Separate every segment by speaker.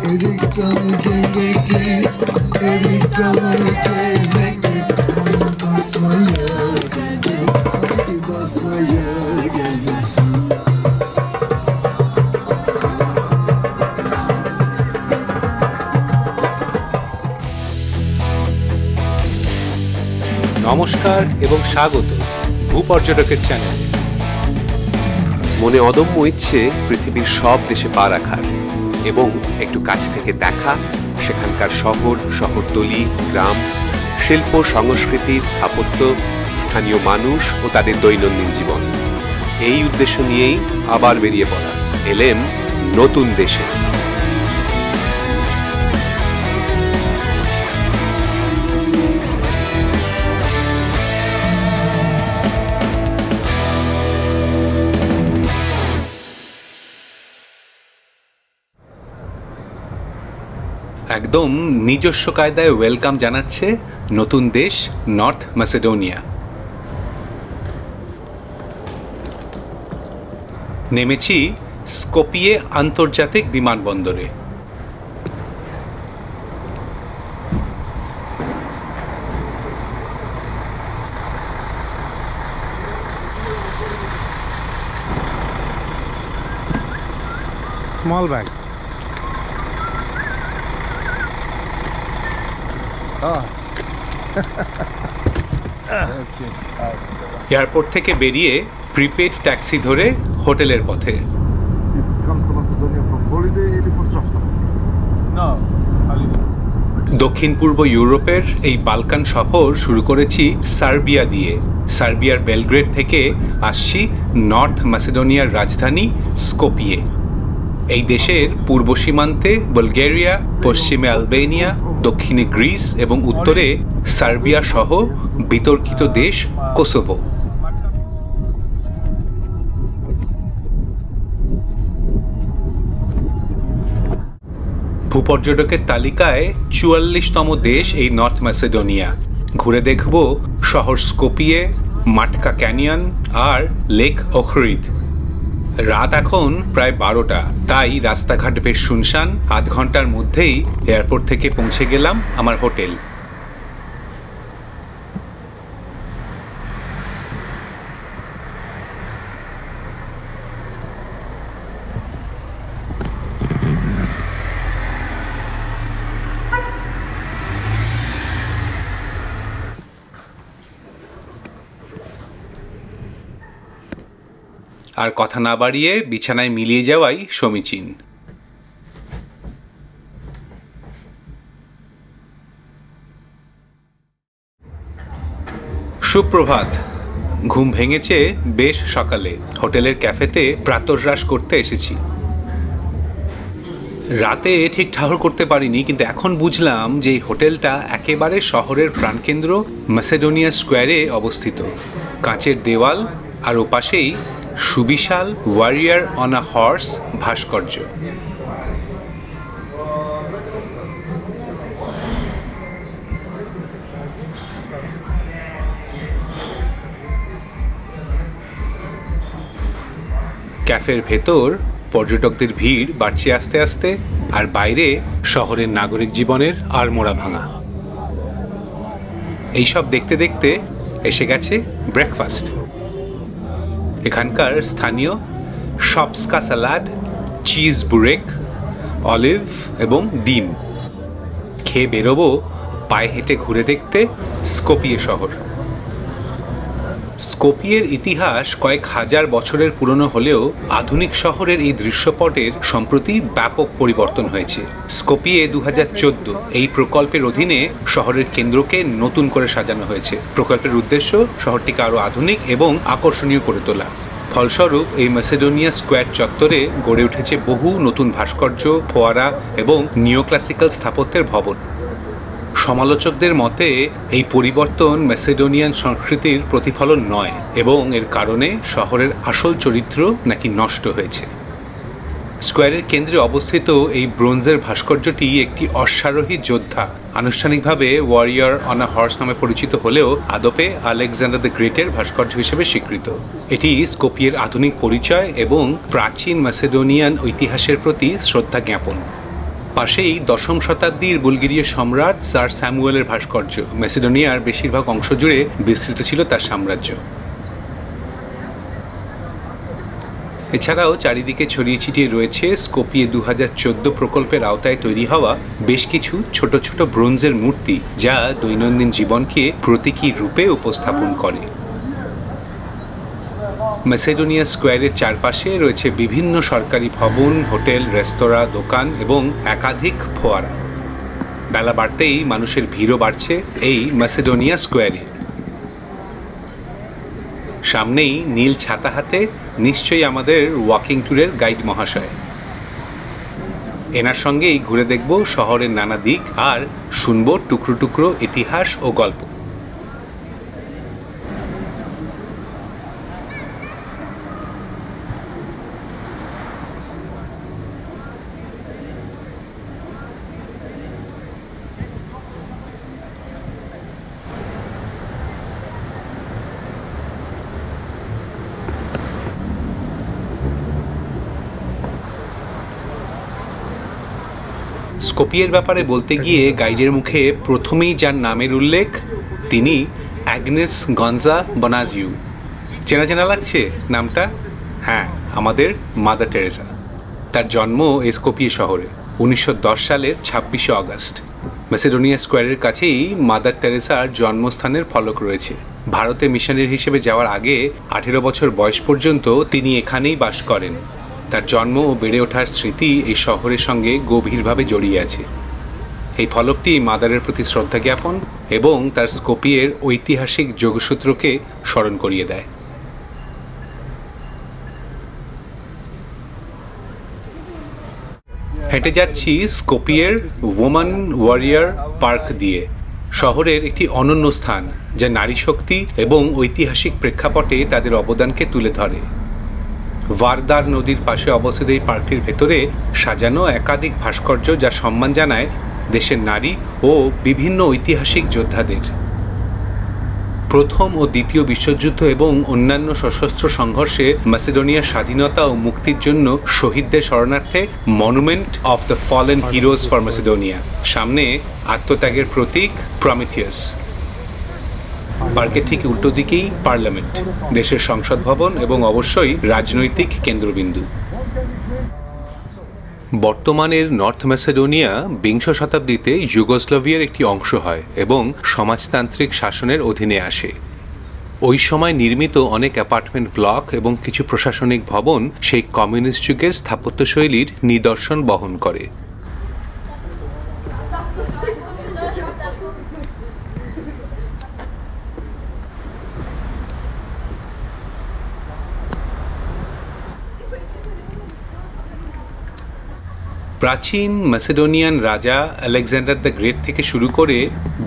Speaker 1: Erik dalı gevrektir, erik dalı gevrektir. Basmaya gelmez, haydi basmaya gelmez.
Speaker 2: নমস্কার এবং স্বাগত ভূপর্যটকের চ্যানেলে।
Speaker 3: মনে অদম্য ইচ্ছে পৃথিবীর সব দেশে পা রাখার এবং একটু কাছ থেকে দেখা সেখানকার শহর, শহরতলি, গ্রাম, শিল্প, সংস্কৃতি, স্থাপত্য, স্থানীয় মানুষ ও তাদের দৈনন্দিন জীবন। এই উদ্দেশ্য নিয়েই আবার বেরিয়ে পড়া এলেম নতুন দেশে।
Speaker 2: একদম নিজস্ব কায়দায় ওয়েলকাম জানাচ্ছে নতুন দেশ নর্থ ম্যাসেডোনিয়া। নেমেছি স্কোপিয়ে আন্তর্জাতিক বিমানবন্দরে।
Speaker 4: Small bag.
Speaker 2: এয়ারপোর্ট থেকে বেরিয়ে প্রিপেড ট্যাক্সি ধরে হোটেলের পথে।
Speaker 5: It's come to Macedonia from holiday or for job something?
Speaker 4: No, holiday.
Speaker 2: দক্ষিণ পূর্ব ইউরোপের এই বালকান সফর শুরু করেছি সার্বিয়া দিয়ে। সার্বিয়ার বেলগ্রেড থেকে আসছি নর্থ ম্যাসেডোনিয়ার রাজধানী স্কোপিয়ে। এই দেশের পূর্ব সীমান্তে বুলগেরিয়া, পশ্চিমে আলবেনিয়া, দক্ষিণে গ্রিস এবং উত্তরে সার্বিয়া সহ বিতর্কিত দেশ কোসোভো। ভূপর্যটকের তালিকায় ৪৪তম দেশ এই নর্থ ম্যাসেডোনিয়া। ঘুরে দেখব শহর স্কোপিয়ে, মাটকা ক্যানিয়ন আর লেক ওখরিদ। রাত এখন প্রায় ১২টা, তাই রাস্তাঘাট বেশ শুনশান। আধ ঘন্টার মধ্যেই এয়ারপোর্ট থেকে পৌঁছে গেলাম আমার হোটেল। আর কথা না বাড়িয়ে বিছানায় মিলিয়ে যাওয়াই সমীচীন। সুপ্রভাত। ঘুম ভেঙেছে বেশ সকালে। হোটেলের ক্যাফেতে প্রাতরাশ করতে এসেছি। রাতে ঠিক ঠাহর করতে পারিনি, কিন্তু এখন বুঝলাম যে এই হোটেলটা একেবারে শহরের প্রাণকেন্দ্র ম্যাসেডোনিয়া স্কোয়ারে অবস্থিত। কাঁচের দেওয়াল আর ওপাশেই সুবিশাল ওয়ারিয়ার অন আ হর্স ভাস্কর্য। ক্যাফের ভেতর পর্যটকদের ভিড় বাড়ছে আস্তে আস্তে, আর বাইরে শহরের নাগরিক জীবনের আড়মোড়া ভাঙা। এইসব দেখতে দেখতে এসে গেছে ব্রেকফাস্ট। এখানকার স্থানীয় শপসকা স্যালাড, চিজ বুরেক, অলিভ এবং ডিম। খেয়ে বেরোবো পায়ে হেঁটে ঘুরে দেখতে স্কোপিয়ে শহর। স্কোপিয়ের ইতিহাস কয়েক হাজার বছরের পুরনো হলেও আধুনিক শহরের এই দৃশ্যপটের সম্প্রতি ব্যাপক পরিবর্তন হয়েছে। স্কোপিয়ে ২০১৪ এই প্রকল্পের অধীনে শহরের কেন্দ্রকে নতুন করে সাজানো হয়েছে। প্রকল্পের উদ্দেশ্য শহরটিকে আরও আধুনিক এবং আকর্ষণীয় করে তোলা। ফলস্বরূপ এই ম্যাসেডোনিয়া স্কোয়ার চত্বরে গড়ে উঠেছে বহু নতুন ভাস্কর্য, ফোয়ারা এবং নিওক্লাসিক্যাল স্থাপত্যের ভবন। সমালোচকদের মতে এই পরিবর্তন ম্যাসেডোনিয়ান সংস্কৃতির প্রতিফলন নয় এবং এর কারণে শহরের আসল চরিত্র নাকি নষ্ট হয়েছে। স্কোয়ারের কেন্দ্রে অবস্থিত এই ব্রোঞ্জের ভাস্কর্যটি একটি অশ্বারোহী যোদ্ধা, আনুষ্ঠানিকভাবে ওয়ারিয়র অন আ হর্স নামে পরিচিত হলেও আদপে আলেকজান্ডার দ্য গ্রেটের ভাস্কর্য হিসেবে স্বীকৃত। এটি স্কোপিয়ের আধুনিক পরিচয় এবং প্রাচীন ম্যাসেডোনিয়ান ইতিহাসের প্রতি শ্রদ্ধা জ্ঞাপন। পাশেই 10ম শতাব্দীর বুলগেরীয় সম্রাট স্যার স্যামুয়েলের ভাস্কর্য। মেসিডোনিয়ার বেশিরভাগ অংশ জুড়ে বিস্তৃত ছিল তার সাম্রাজ্য। এছাড়াও চারিদিকে ছড়িয়ে ছিটিয়ে রয়েছে স্কোপিয়ে 2014 প্রকল্পের আওতায় তৈরি হওয়া বেশ কিছু ছোট ছোট ব্রোঞ্জের মূর্তি, যা দৈনন্দিন জীবনকে প্রতীকী রূপে উপস্থাপন করে। মেসিডোনিয়া স্কোয়ারের চারপাশে রয়েছে বিভিন্ন সরকারি ভবন, হোটেল, রেস্তোরাঁ, দোকান এবং একাধিক ফোয়ারা। বেলা বাড়তেই মানুষের ভিড়ও বাড়ছে এই মেসিডোনিয়া স্কোয়ারে। সামনেই নীল ছাতা হাতে নিশ্চয়ই আমাদের ওয়াকিং ট্যুরের গাইড মহাশয়। এনার সঙ্গেই ঘুরে দেখব শহরের নানা দিক আর শুনবো টুকরো টুকরো ইতিহাস ও গল্প। স্কোপিয়ের ব্যাপারে বলতে গিয়ে গাইডের মুখে প্রথমেই যার নামের উল্লেখ তিনি অ্যাগনেস গঞ্জা বনাজিউ। চেনা চেনা লাগছে নামটা? হ্যাঁ, আমাদের মাদার টেরেসা। তার জন্ম এই স্কোপিয়ে শহরে 1910 সালের 26শে অগস্ট। মেসিডোনিয়া স্কোয়ারের কাছেই মাদার টেরেসার জন্মস্থানের ফলক রয়েছে। ভারতে মিশনারি হিসেবে যাওয়ার আগে 18 বছর বয়স পর্যন্ত তিনি এখানেই বাস করেন। তার জন্ম ও বেড়ে ওঠার স্মৃতি এই শহরের সঙ্গে গভীরভাবে জড়িয়ে আছে। এই ফলকটি মাদারের প্রতি শ্রদ্ধা জ্ঞাপন এবং তার স্কোপিয়ের ঐতিহাসিক যোগসূত্রকে স্মরণ করিয়ে দেয়। হেঁটে যাচ্ছি স্কোপিয়ের ওম্যান ওয়ারিয়ার পার্ক দিয়ে, শহরের একটি অনন্য স্থান যা নারী শক্তি এবং ঐতিহাসিক প্রেক্ষাপটে তাদের অবদানকে তুলে ধরে। ভারদার নদীর পাশে অবস্থিত এই পার্কটির ভেতরে সাজানো একাধিক ভাস্কর্য যা সম্মান জানায় দেশের নারী ও বিভিন্ন ঐতিহাসিক যোদ্ধাদের। প্রথম ও দ্বিতীয় বিশ্বযুদ্ধ এবং অন্যান্য সশস্ত্র সংঘর্ষে মেসিডোনিয়ার স্বাধীনতা ও মুক্তির জন্য শহীদদের স্মরণার্থে monument of the fallen heroes for Macedonia. সামনে আত্মত্যাগের প্রতীক প্রমিথিয়াস। পার্কের ঠিক উল্টো দিকেই পার্লামেন্ট, দেশের সংসদ ভবন এবং অবশ্যই রাজনৈতিক কেন্দ্রবিন্দু। বর্তমানের নর্থ মেসিডোনিয়া বিংশ শতাব্দীতে যুগোস্লাভিয়ার একটি অংশ হয় এবং সমাজতান্ত্রিক শাসনের অধীনে আসে। ওই সময় নির্মিত অনেক অ্যাপার্টমেন্ট ব্লক এবং কিছু প্রশাসনিক ভবন সেই কমিউনিস্ট যুগের স্থাপত্যশৈলীর নিদর্শন বহন করে। প্রাচীন মেসিডোনিয়ান রাজা আলেকজান্ডার দ্য গ্রেট থেকে শুরু করে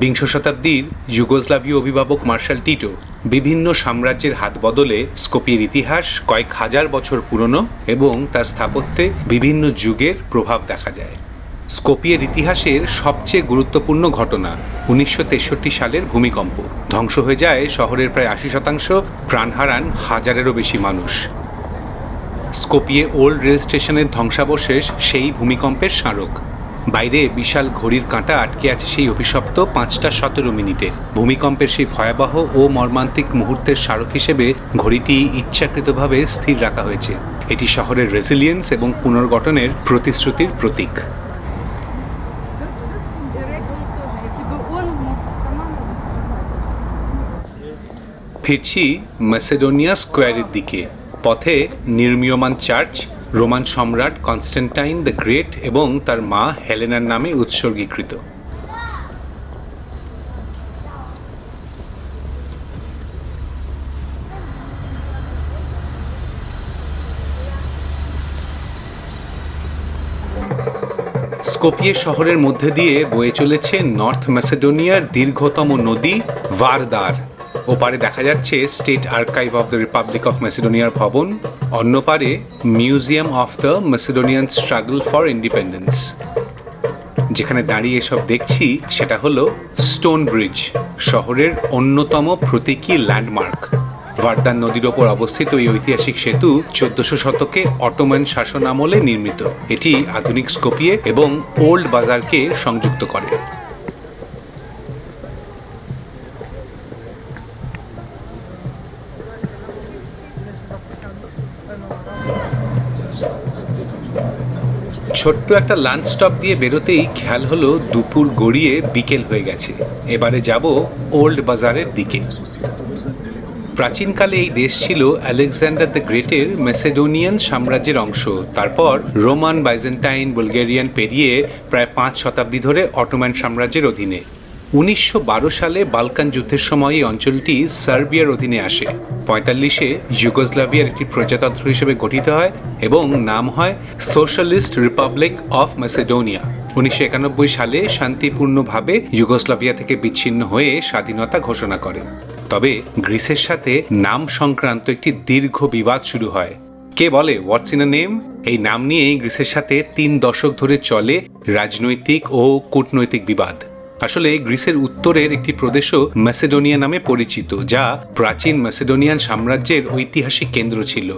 Speaker 2: বিংশ শতাব্দীর যুগোস্লাভীয় অভিভাবক মার্শাল টিটো বিভিন্ন সাম্রাজ্যের হাত বদলে স্কোপিয়ের ইতিহাস কয়েক হাজার বছর পুরনো এবং তার স্থাপত্যে বিভিন্ন যুগের প্রভাব দেখা যায়। স্কোপিয়ের ইতিহাসের সবচেয়ে গুরুত্বপূর্ণ ঘটনা 1963 সালের ভূমিকম্প। ধ্বংস হয়ে যায় শহরের প্রায় 80%, প্রাণ হারান হাজারেরও বেশি মানুষ। স্কোপিয়ে ওল্ড রেল স্টেশনের ধ্বংসাবশেষ সেই ভূমিকম্পের স্মারক। বাইরে বিশাল ঘড়ির কাঁটা আটকে আছে সেই অভিশপ্ত 5টা 17 মিনিটে। ভূমিকম্পের সেই ভয়াবহ ও মর্মান্তিক মুহূর্তের স্মারক হিসেবে ঘড়িটি ইচ্ছাকৃতভাবে স্থির রাখা হয়েছে। এটি শহরের রেসিলিয়েন্স এবং পুনর্গঠনের প্রতিশ্রুতির প্রতীক। ফিরছি মেসিডোনিয়া স্কোয়ারের দিকে। পথে নির্মীয়মান চার্চ, রোমান সম্রাট কনস্ট্যান্টাইন দ্য গ্রেট এবং তার মা হেলেনার নামে উৎসর্গীকৃত। স্কোপিয়ে শহরের মধ্যে দিয়ে বয়ে চলেছে নর্থ মেসিডোনিয়ার দীর্ঘতম নদী ভারদার। ওপারে দেখা যাচ্ছে state archive of the republic of মেসিডোনিয়ার ভবন, অন্য পারে museum of the Macedonian struggle for independence. যেখানে দাঁড়িয়ে এসব দেখছি সেটা হলো স্টোন ব্রিজ, শহরের অন্যতম প্রতীকী ল্যান্ডমার্ক। ভার্দান নদীর ওপর অবস্থিত এই ঐতিহাসিক সেতু 1400 শতকে অটোমান শাসন আমলে নির্মিত। এটি আধুনিক স্কোপিয়ে এবং ওল্ড বাজারকে সংযুক্ত করে। ছোট্ট একটা লাঞ্চ স্টপ দিয়ে বেরোতেই খেয়াল হলো দুপুর গড়িয়ে বিকেল হয়ে গেছে। এবারে যাব ওল্ড বাজারের দিকে। প্রাচীনকালে এই দেশ ছিল আলেকজান্ডার দ্য গ্রেটের মেসেডোনিয়ান সাম্রাজ্যের অংশ। তারপর রোমান, বাইজেন্টাইন, বুলগেরিয়ান পেরিয়ে প্রায় 5 শতাব্দী ধরে অটোমান সাম্রাজ্যের অধীনে। 1912 সালে বালকান যুদ্ধের সময় এই অঞ্চলটি সার্বিয়ার অধীনে আসে। 45-এ যুগোস্লাভিয়ার একটি প্রজাতন্ত্র হিসেবে গঠিত হয় এবং নাম হয় সোশ্যালিস্ট রিপাবলিক অফ ম্যাসেডোনিয়া। 1991 সালে শান্তিপূর্ণভাবে যুগোস্লাভিয়া থেকে বিচ্ছিন্ন হয়ে স্বাধীনতা ঘোষণা করে। তবে গ্রিসের সাথে নাম সংক্রান্ত একটি দীর্ঘ বিবাদ শুরু হয়। কে বলে হোয়াটস ইন আ নেম? এই নাম নিয়েই গ্রিসের সাথে 3 দশক ধরে চলে রাজনৈতিক ও কূটনৈতিক বিবাদ। আসলে গ্রিসের উত্তরের একটি প্রদেশও ম্যাসেডোনিয়া নামে পরিচিত, যা প্রাচীন ম্যাসেডোনিয়ান সাম্রাজ্যের ঐতিহাসিক কেন্দ্র ছিল।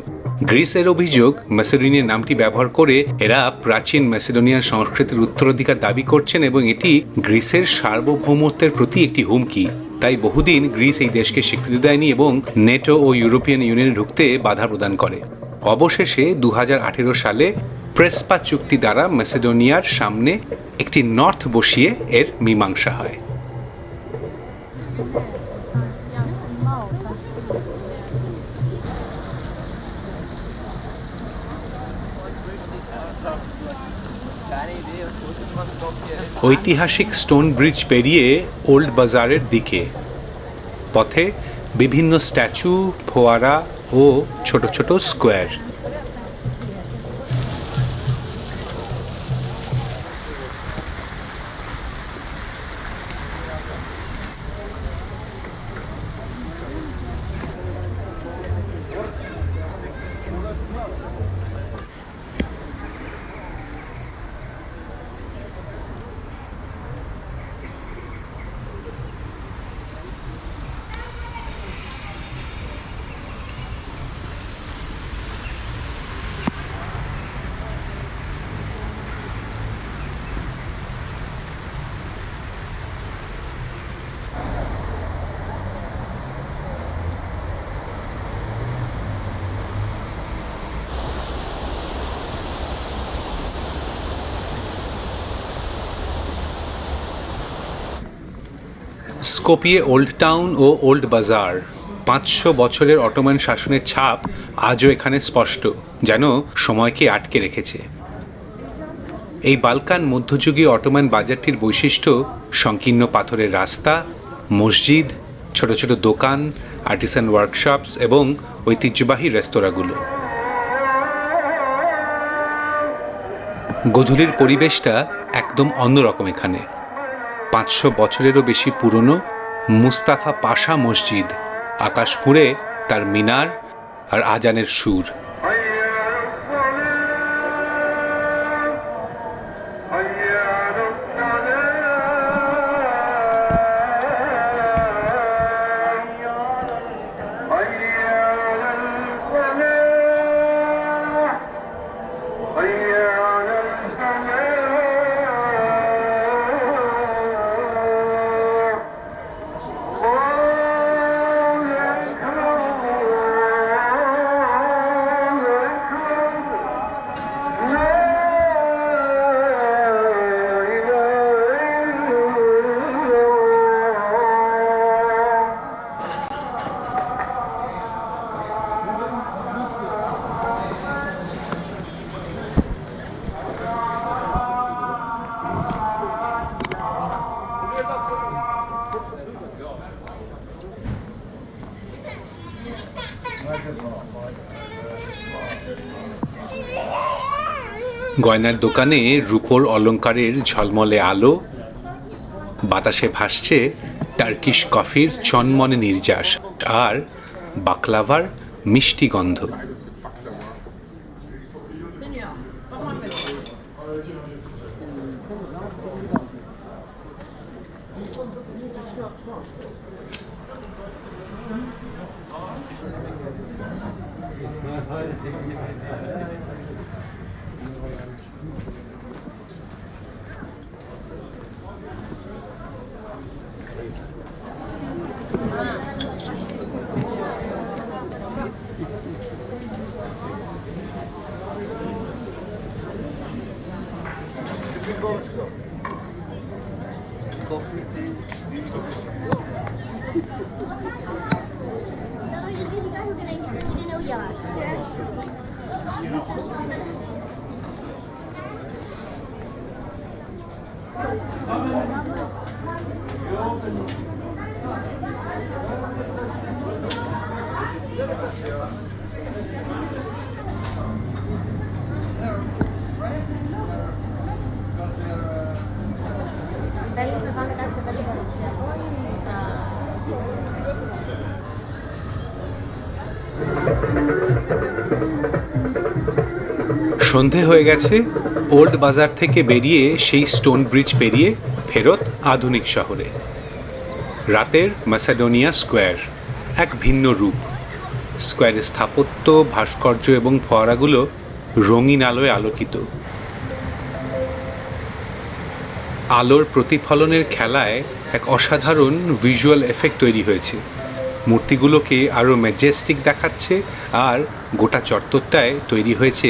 Speaker 2: গ্রিসের অভিযোগ, ম্যাসেডোনিয়া নামটি ব্যবহার করে এরা প্রাচীন ম্যাসেডোনিয়ান সংস্কৃতির উত্তরাধিকার দাবি করছেন এবং এটি গ্রিসের সার্বভৌমত্বের প্রতি একটি হুমকি। তাই বহুদিন গ্রিস এই দেশকে স্বীকৃতি দেয়নি এবং নেটো ও ইউরোপিয়ান ইউনিয়নে ঢুকতে বাধা প্রদান করে। অবশেষে 2018 সালে প্রেসপা চুক্তি দ্বারা ম্যাসেডোনিয়ার সামনে একটি নর্থ বসিয়ে এর মীমাংসা হয়। ঐতিহাসিক স্টোন ব্রিজ পেরিয়ে ওল্ড বাজারের দিকে। পথে বিভিন্ন স্ট্যাচু, ফোয়ারা ও ছোট ছোট স্কোয়ার। স্কোপিয়ে ওল্ড টাউন ও ওল্ড বাজার। 500 বছরের অটোমান শাসনের ছাপ আজও এখানে স্পষ্ট, যেন সময়কে আটকে রেখেছে। এই বালকান মধ্যযুগীয় অটোমান বাজারটির বৈশিষ্ট্য সংকীর্ণ পাথরের রাস্তা, মসজিদ, ছোট ছোট দোকান, আর্টিসান ওয়ার্কশপস এবং ঐতিহ্যবাহী রেস্তোরাঁগুলো। গোধূলির পরিবেশটা একদম অন্যরকম এখানে। 500 বছরেরও বেশি পুরনো মুস্তাফা পাশা মসজিদ, আকাশ পুড়ে তার মিনার আর আজানের সুর। গয়নার দোকানে রূপোর অলংকারের ঝলমলে আলো, বাতাসে ভাসছে টার্কিশ কফির চনমনে নির্যাস আর বাকলাভার মিষ্টি গন্ধ। সন্ধে হয়ে গেছে। ওল্ড বাজার থেকে বেরিয়ে সেই স্টোন ব্রিজ পেরিয়ে ফেরত আধুনিক শহরে। রাতের ম্যাসেডোনিয়া স্কোয়ার এক ভিন্ন রূপ। স্কোয়ারের স্থাপত্য, ভাস্কর্য এবং ফোয়ারাগুলো রঙিন আলোয় আলোকিত। আলোর প্রতিফলনের খেলায় এক অসাধারণ ভিজুয়াল এফেক্ট তৈরি হয়েছে। মূর্তিগুলোকে আরও ম্যাজেস্টিক দেখাচ্ছে, আর গোটা চত্বরটায় তৈরি হয়েছে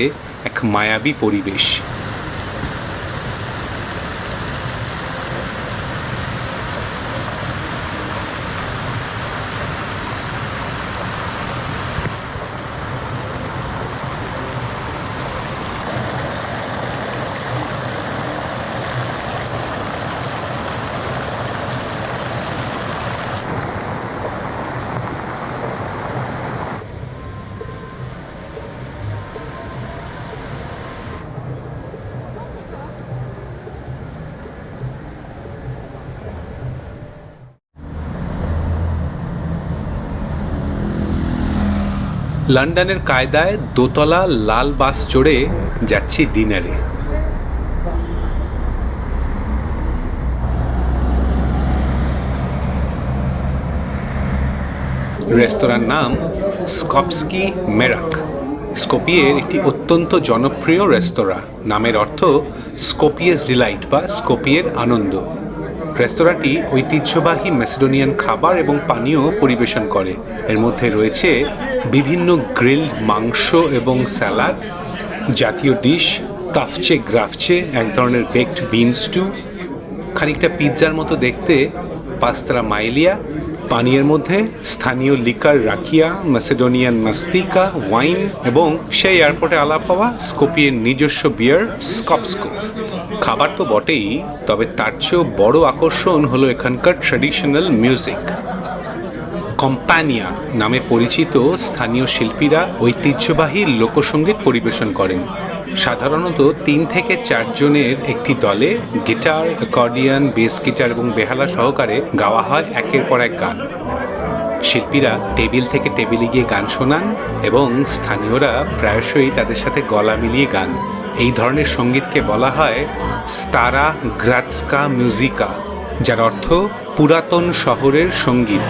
Speaker 2: এক মায়াবী পরিবেশ। লন্ডনের কায়দায় দোতলা লাল বাস চড়ে যাচ্ছি ডিনারে। রেস্তোরাঁর নাম স্কপস্কি মেরাক। স্কোপিয়ের একটি অত্যন্ত জনপ্রিয় রেস্তোরাঁ। নামের অর্থ স্কোপিয়েস ডিলাইট বা স্কোপিয়ের আনন্দ। রেস্তোরাঁটি ঐতিহ্যবাহী ম্যাসেডোনিয়ান খাবার এবং পানীয় পরিবেশন করে। এর মধ্যে রয়েছে বিভিন্ন গ্রিলড মাংস এবং স্যালাড, জাতীয় ডিশ তাফচে গ্রাফচে, এক ধরনের বেকড বিন স্টু, খানিকটা পিৎজার মতো দেখতে পাস্ত্রা মাইলিয়া, পানীয়ের মধ্যে স্থানীয় লিকার রাকিয়া, ম্যাসেডোনিয়ান মাস্তিকা, ওয়াইন এবং সেই এয়ারপোর্টে আলাপ হওয়া স্কোপিয়ের নিজস্ব বিয়ার স্কপস্কো। খাবার তো বটেই, তবে তার চেয়েও বড় আকর্ষণ হলো এখানকার ট্র্যাডিশনাল মিউজিক। কম্পানিয়া নামে পরিচিত স্থানীয় শিল্পীরা ঐতিহ্যবাহী লোকসঙ্গীত পরিবেশন করেন। সাধারণত 3 থেকে 4 জনের একটি দলে গিটার, অ্যাকর্ডিয়ন, বেস গিটার এবং বেহালা সহকারে গাওয়া হয় একের পর এক গান। শিল্পীরা টেবিল থেকে টেবিলে গিয়ে গান শোনান এবং স্থানীয়রা প্রায়শই তাদের সাথে গলা মিলিয়ে গান। এই ধরনের সঙ্গীতকে বলা হয় স্তারা গ্রাৎস্কা মিউজিকা, যার অর্থ পুরাতন শহরের সঙ্গীত।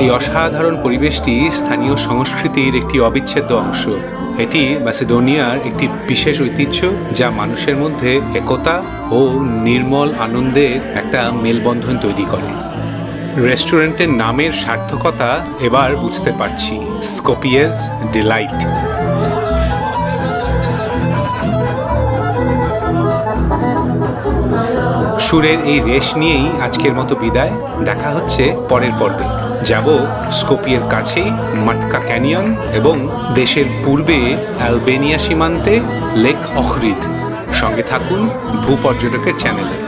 Speaker 2: এই অসাধারণ পরিবেশটি স্থানীয় সংস্কৃতির একটি অবিচ্ছেদ্য অংশ। এটি ম্যাসেডোনিয়ার একটি বিশেষ ঐতিহ্য, যা মানুষের মধ্যে একতা ও নির্মল আনন্দের একটা মেলবন্ধন তৈরি করে। রেস্টুরেন্টের নামের সার্থকতা এবার বুঝতে পারছি, স্কোপিয়েজ ডিলাইট। সুরের এই রেশ নিয়েই আজকের মতো বিদায়। দেখা হচ্ছে পরের পর্বে। যাব স্কোপিয়ের কাছেই মাটকা ক্যানিয়ন এবং দেশের পূর্বে অ্যালবেনিয়া সীমান্তে লেক অখরিদ। সঙ্গে থাকুন ভূপর্যটকের চ্যানেলে।